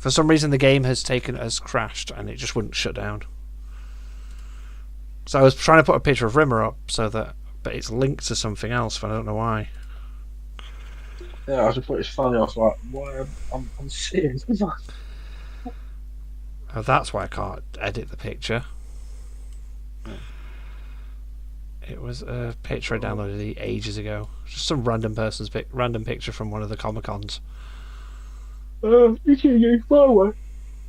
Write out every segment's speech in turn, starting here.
For some reason, the game has crashed, and it just wouldn't shut down. So I was trying to put a picture of Rimmer up, but it's linked to something else, but I don't know why. Yeah, I just thought it's funny. I was like, "Why? I'm serious." Oh, that's why I can't edit the picture. It was a picture I downloaded ages ago. Just some random picture from one of the Comic-Cons. You far away.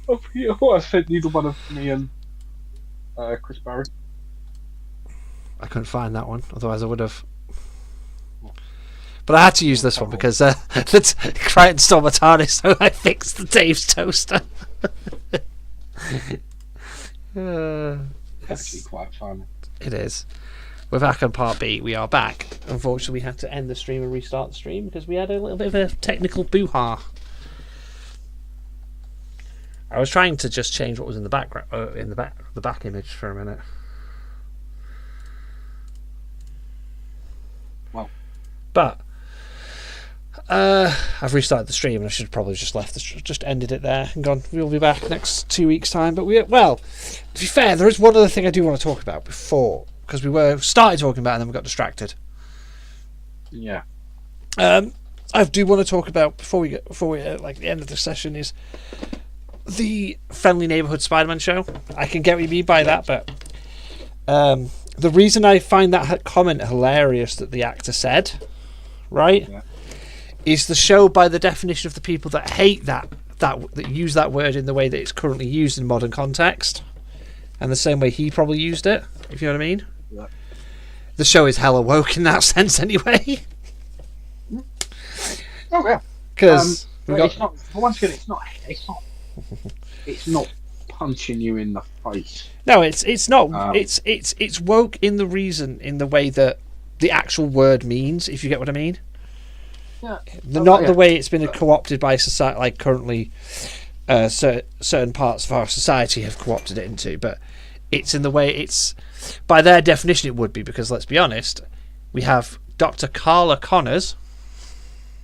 I thought I sent you the one of me and Chris Barry. I couldn't find that one, otherwise I would have. But I had to use this one because Crichton stole my TARDIS, so I fixed the Dave's toaster. Actually, quite fun. It is. We're back on part B. We are back. Unfortunately, we had to end the stream and restart the stream because we had a little bit of a technical boo-ha. I was trying to just change what was in the background, the back image for a minute. Well, but I've restarted the stream, and I should have probably just ended it there and gone. We'll be back next 2 weeks' time. But to be fair, there is one other thing I do want to talk about before, because we started talking about it and then we got distracted. Yeah. I do want to talk about before we like the end of the session is the Friendly Neighborhood Spider-Man show. I can get what you mean by that, but the reason I find that comment hilarious that the actor said, right, is the show by the definition of the people that hate that use that word in the way that it's currently used in modern context, and the same way he probably used it, if you know what I mean. Yeah. The show is hella woke in that sense, anyway. Oh yeah, because it's not. Once again, it's not punching you in the face. No, it's not. It's woke in the way that the actual word means. If you get what I mean. Yeah. The way it's been co-opted by society, like currently, certain parts of our society have co-opted it into. But it's in the way it's, by their definition, it would be, because let's be honest, we have Dr. Carla Connors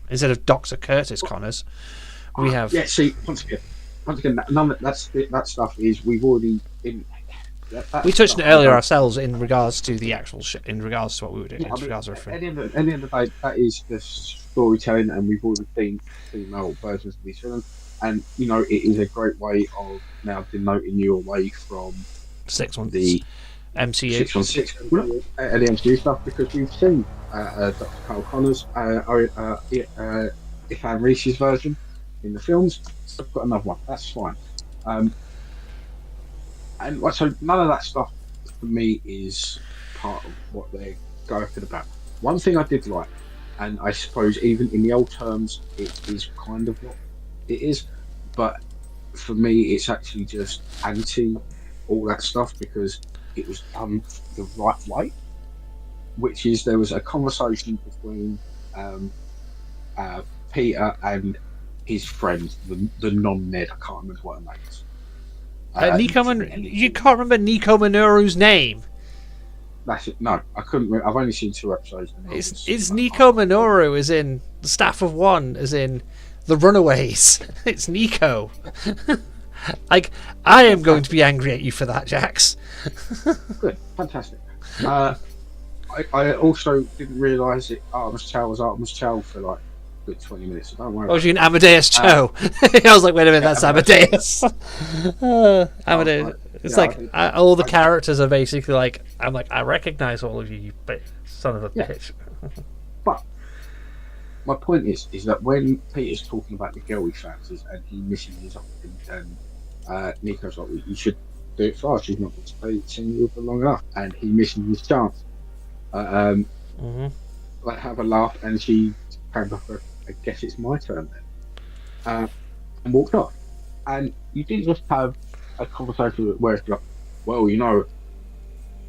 instead of Dr. Curtis Connors. We have See, once again, that stuff is we've already in. We touched on it earlier ourselves in regards to the actual in regards to what we were doing. At the end of the day, that is the storytelling, and we've already seen female versions of these films, and it is a great way of now denoting you away from 6 months the MCU 616 and the MCU stuff, because we've seen Dr. Carl Connors, Ifan Reese's version in the films. I've got another one. That's fine. And so none of that stuff for me is part of what they're going about. One thing I did like, and I suppose even in the old terms, it is kind of what it is, but for me, it's actually just anti all that stuff, because it was done the right way, which is there was a conversation between Peter and his friend, the non-Ned. I can't remember what her name is. You can't remember Nico Minoru's name? That's it. No, I couldn't. I've only seen 2 episodes. It's Nico Minoru, as in the staff of one, as in the Runaways. It's Nico. Like, I am going to be angry at you for that, Jax. Good, fantastic. I also didn't realise it. Artemis Chow was Artemis Chow for like a good 20 minutes. So don't worry. Oh, was you an Amadeus Cho? I was like, wait a minute, that's Amadeus. Amadeus. It's all the characters are basically like, I'm like, I recognise all of you, you son of a bitch. But my point is that when Peter's talking about the girl he fancies and he misses his opportunity, and Nico's like, well, you should do it fast. She's not going to stay you for long enough, and he misses his chance. Like, have a laugh, and she came back. I guess it's my turn then, and walked off. And you didn't just have a conversation where it's like, well,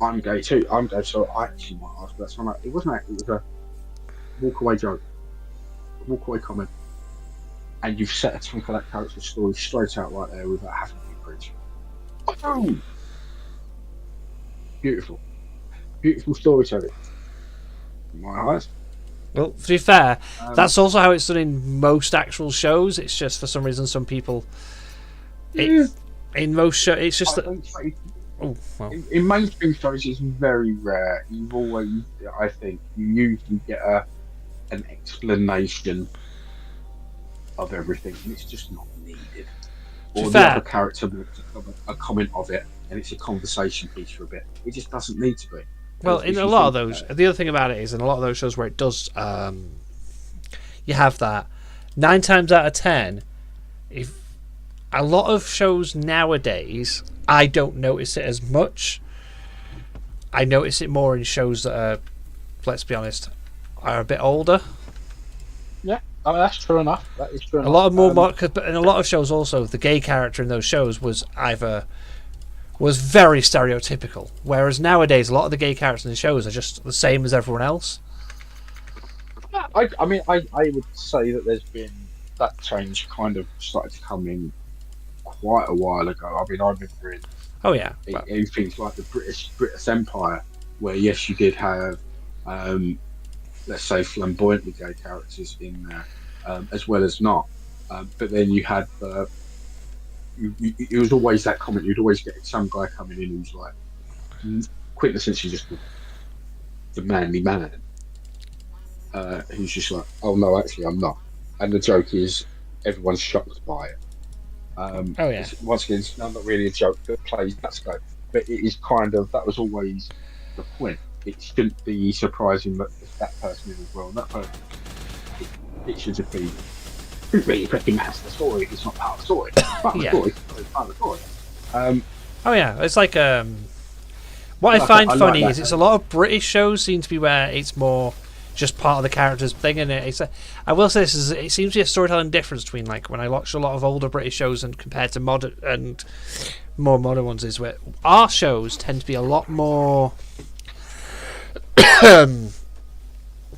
I'm gay too. I'm gay, so I actually might ask that. So it wasn't that. It was a walk away joke, walk away comment, and you've set a tone for that character's story straight out right there without having to be preached. Oh! Beautiful storytelling. In my eyes. Well, to be fair, that's also how it's done in most actual shows. It's just for some reason some people in most shows, it's just I that. don't say Oh well. in mainstream shows it's very rare. You've always, I think, you usually get an explanation of everything, and it's just not needed. To be Or the other fair, character makes a comment of it, and it's a conversation piece for a bit. It just doesn't need to be. well, Because in if a you lot of think those, about it, the other thing about it is in a lot of those shows where it does, you have that 9 times out of 10. If a lot of shows nowadays, I don't notice it as much. I notice it more in shows that are, let's be honest, are a bit older. yeah, I mean, that's true enough. That is true A enough. lot of more, but in a lot of shows also, the gay character in those shows was very stereotypical. Whereas nowadays, a lot of the gay characters in the shows are just the same as everyone else. I mean, I would say that there's been that change kind of started to come in quite a while ago. I mean, I remember Oh yeah, well, in things like the British Empire, where yes, you did have, um, let's say, flamboyantly gay characters in there, as well as not. But then you had it was always that comment. You'd always get some guy coming in who's like quintessentially just the manly man, who's just like, oh no, actually I'm not. And the joke is everyone's shocked by it. oh yeah, Once again, it's not really a joke that plays that scope, but it is kind of that was always the point. It shouldn't be surprising that that person is as well. And that person, it should just be really freaking matters the story. It's not part of the story. Part of the yeah. story. It's part of the story. Oh yeah, it's like what I Like find I like funny that. is it's a lot of British shows seem to be where it's more just part of the character's thing, and I will say this is it seems to be a storytelling difference between like when I watch a lot of older British shows and compared to modern and more modern ones is where our shows tend to be a lot more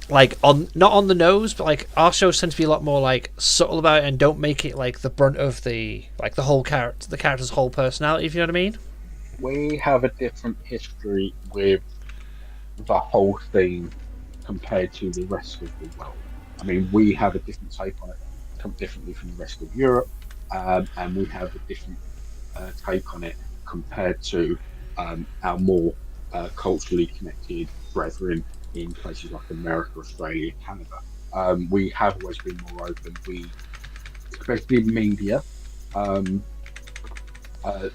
like on not on the nose, but like our shows tend to be a lot more like subtle about it and don't make it like the brunt of the whole character, the character's whole personality. If you know what I mean? We have a different history with the whole thing compared to the rest of the world. I mean, we have a different take on it, differently from the rest of Europe, and we have a different take on it compared to our more culturally connected brethren in places like America, Australia, Canada. We have always been more open. We, especially in media, um, uh,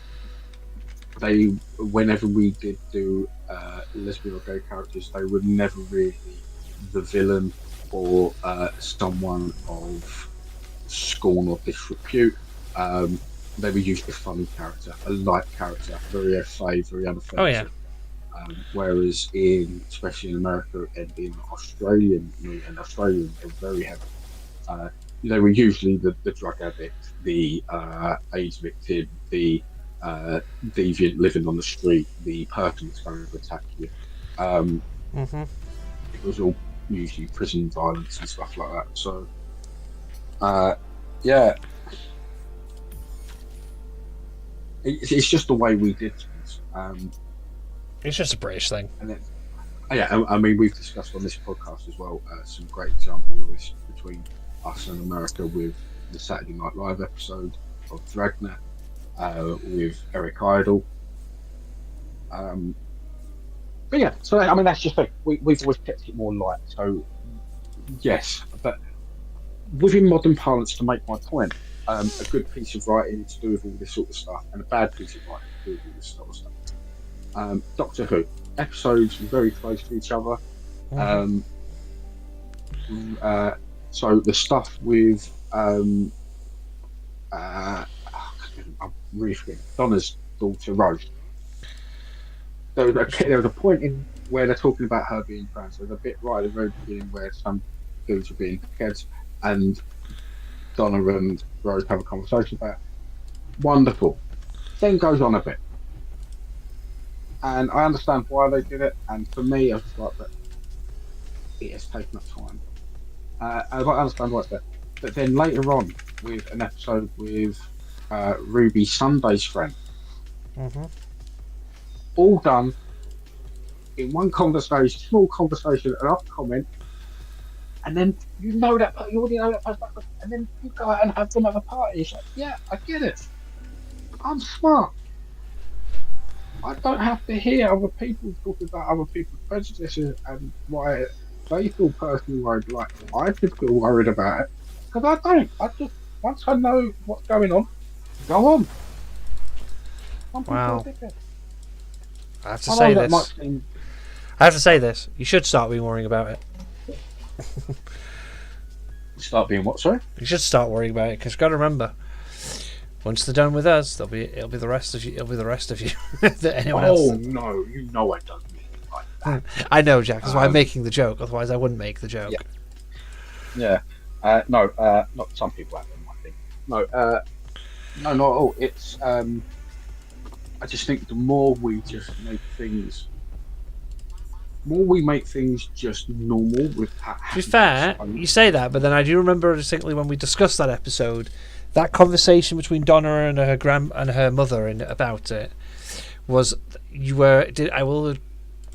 they whenever we did do lesbian or gay characters, they were never really the villain or someone of scorn or disrepute. They were usually a funny character, a light character, very effay, very Oh yeah, unoffensive. Whereas especially in America and in Australian, they're very heavy. They were usually the drug addict, the AIDS victim, the deviant living on the street, the person that's going to attack you. Um, hmm it was all usually prison violence and stuff like that. So, uh, yeah, it's just the way we did things. it's just a British thing. And then, yeah, I mean, we've discussed on this podcast as well some great examples of this between us and America with the Saturday Night Live episode of Dragnet, with Eric Idle. But yeah, so I mean that's just like we've always kept it more light. So yes, but within modern parlance, to make my point, a good piece of writing to do with all this sort of stuff, and a bad piece of writing to do with all this sort of stuff. Doctor Who episodes very close to each other. Mm-hmm. So the stuff with I'm really forgetting Donna's daughter Rose. There was a point in where they're talking about her being trans. There's a bit right at the very beginning where some dudes are being kids, and Donna and Rose have a conversation about it. Wonderful. Then goes on a bit, and I understand why they did it. And for me, I was just like, but it has taken up time. And I understand why it's there. But then later on, with an episode with Ruby Sunday's friend, Mm-hmm. all done in one conversation, small conversation, an off comment, and then you already know that person, and then you go out and have them at a party. It's like, yeah, I get it. I'm smart. I don't have to hear other people talk about other people's prejudices and why they feel personally worried. Like I should feel worried about it because I don't. I just once I know what's going on, go on. Some people are Wow. dickheads. I have to I say know that might this. seem. I have to say this. You should start worrying about it. Start being what? Sorry. You should start worrying about it because you've got to remember, once they're done with us, it'll be the rest of you. It'll be the rest of you that anyone else. Oh no, you know I don't mean it like that. I know, Jack. That's why I'm making the joke. Otherwise, I wouldn't make the joke. Yeah. No. Not some people have them. I think. No. No. Not at all. It's. I just think the more we just make things, more we make things just normal with. To be fair, you say that, but then I do remember distinctly when we discussed that episode, that conversation between Donna and her mother about it was I will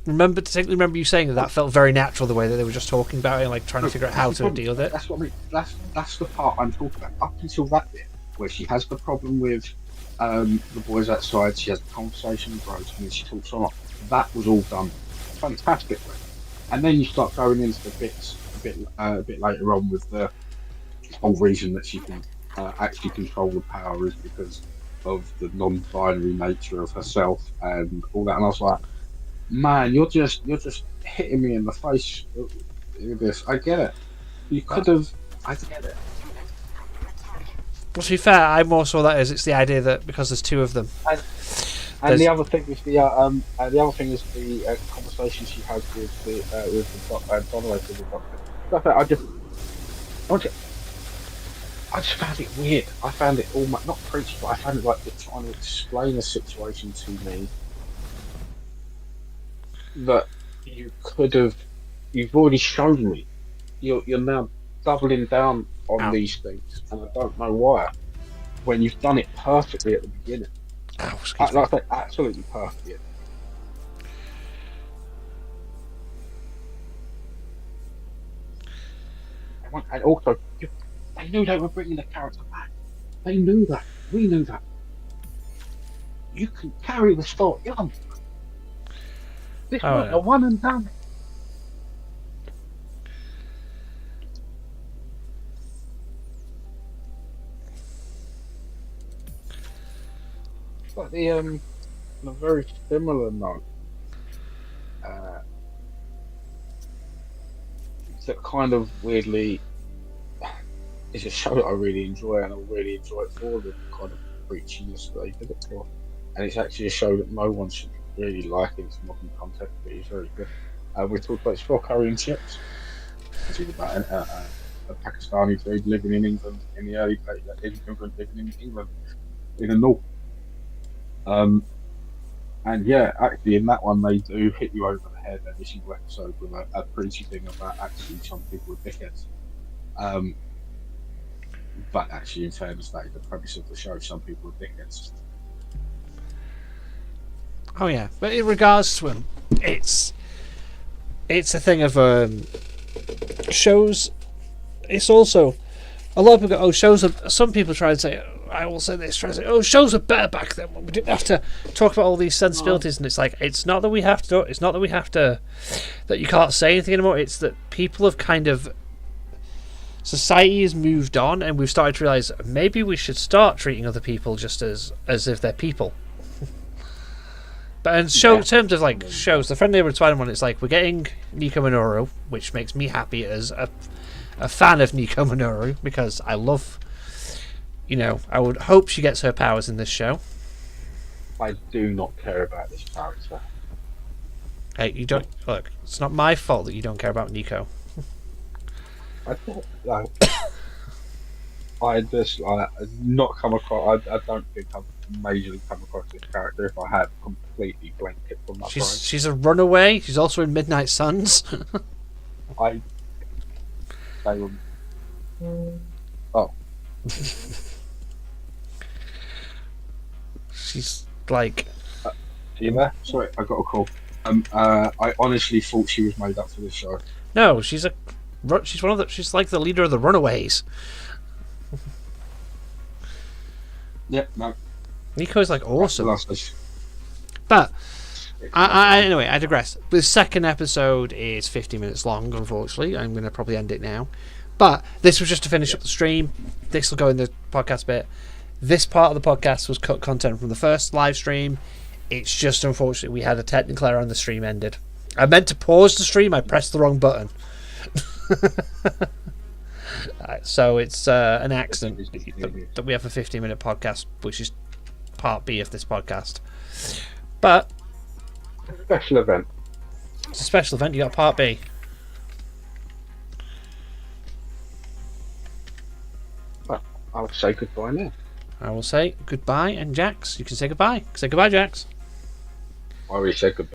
distinctly remember you saying that felt very natural the way that they were just talking about it and like trying to figure out how to deal with it. That's what I mean. That's the part I'm talking about. Up until that bit where she has the problem with the boys outside, she has the conversation with Rose, and then she talks on. That was all done fantastically. And then you start going into the bits a bit later on with the whole reason that she can actually control the power is because of the non-binary nature of herself and all that. And I was like, man, you're just hitting me in the face with this. I get it. You could have. I get it. Well, to be fair, I more saw that as it's the idea that because there's two of them. And the other thing is the other thing is the conversation she has with the Donovan with the doctor. I just found it weird. I found it almost not preachy, but I found it like they're trying to explain a situation to me that you've already shown me. You're now doubling down on these things, and I don't know why. When you've done it perfectly at the beginning, like I say, absolutely perfectly. And also, they knew they were bringing the character back. They knew that. We knew that. You can carry the story on. This wasn't a one and done. But on a very similar note, that kind of weirdly is a show that I really enjoy, and I really enjoy it for the kind of preachiness that they did it for. And it's actually a show that no one should really like in its modern context, but it's very good. We talked about Straw Curry and Chips, which is about a Pakistani dude living in England in the early days, living in England in the north. And yeah, actually in that one they do hit you over the head every single episode with a preachy thing about actually some people are dickheads. But actually, in fairness, that is the premise of the show. Some people are dickheads. Oh yeah, but in regards to him, it's a thing of shows. It's also a lot of people go, oh, shows are. Some people try and say, I will say this, try and say, oh, shows are better back then when we didn't have to talk about all these sensibilities. And it's like, it's not that we have to. It's not that we have to. That you can't say anything anymore. It's that people have kind of. Society has moved on, and we've started to realise maybe we should start treating other people just as if they're people. But in terms of like shows, the Friendly Neighborhood Spider-Man, it's like we're getting Nico Minoru, which makes me happy as a fan of Nico Minoru because I love. I would hope she gets her powers in this show. I do not care about this character. Hey, you don't look. It's not my fault that you don't care about Nico. I not come across. I don't think I've majorly come across this character. If I have, completely blanked it from my brain. She's a runaway. She's also in Midnight Suns. Oh. She's like. Are you there? Sorry, I got a call. I honestly thought she was made up for this show. No, she's like the leader of the Runaways. Yep, no. Nico's like awesome. Last But anyway, I digress. The second episode is 50 minutes long, unfortunately. I'm going to probably end it now. But this was just to finish up the stream. This will go in the podcast bit. This part of the podcast was cut content from the first live stream. It's just unfortunately we had a technical error and the stream ended. I meant to pause the stream. I pressed the wrong button. So it's an accident that we have a 15-minute podcast, which is part B of this podcast. But special event. It's a special event. You got part B. Well, I'll say goodbye now. I will say goodbye, and Jax, you can say goodbye. Say goodbye, Jax. I already said goodbye.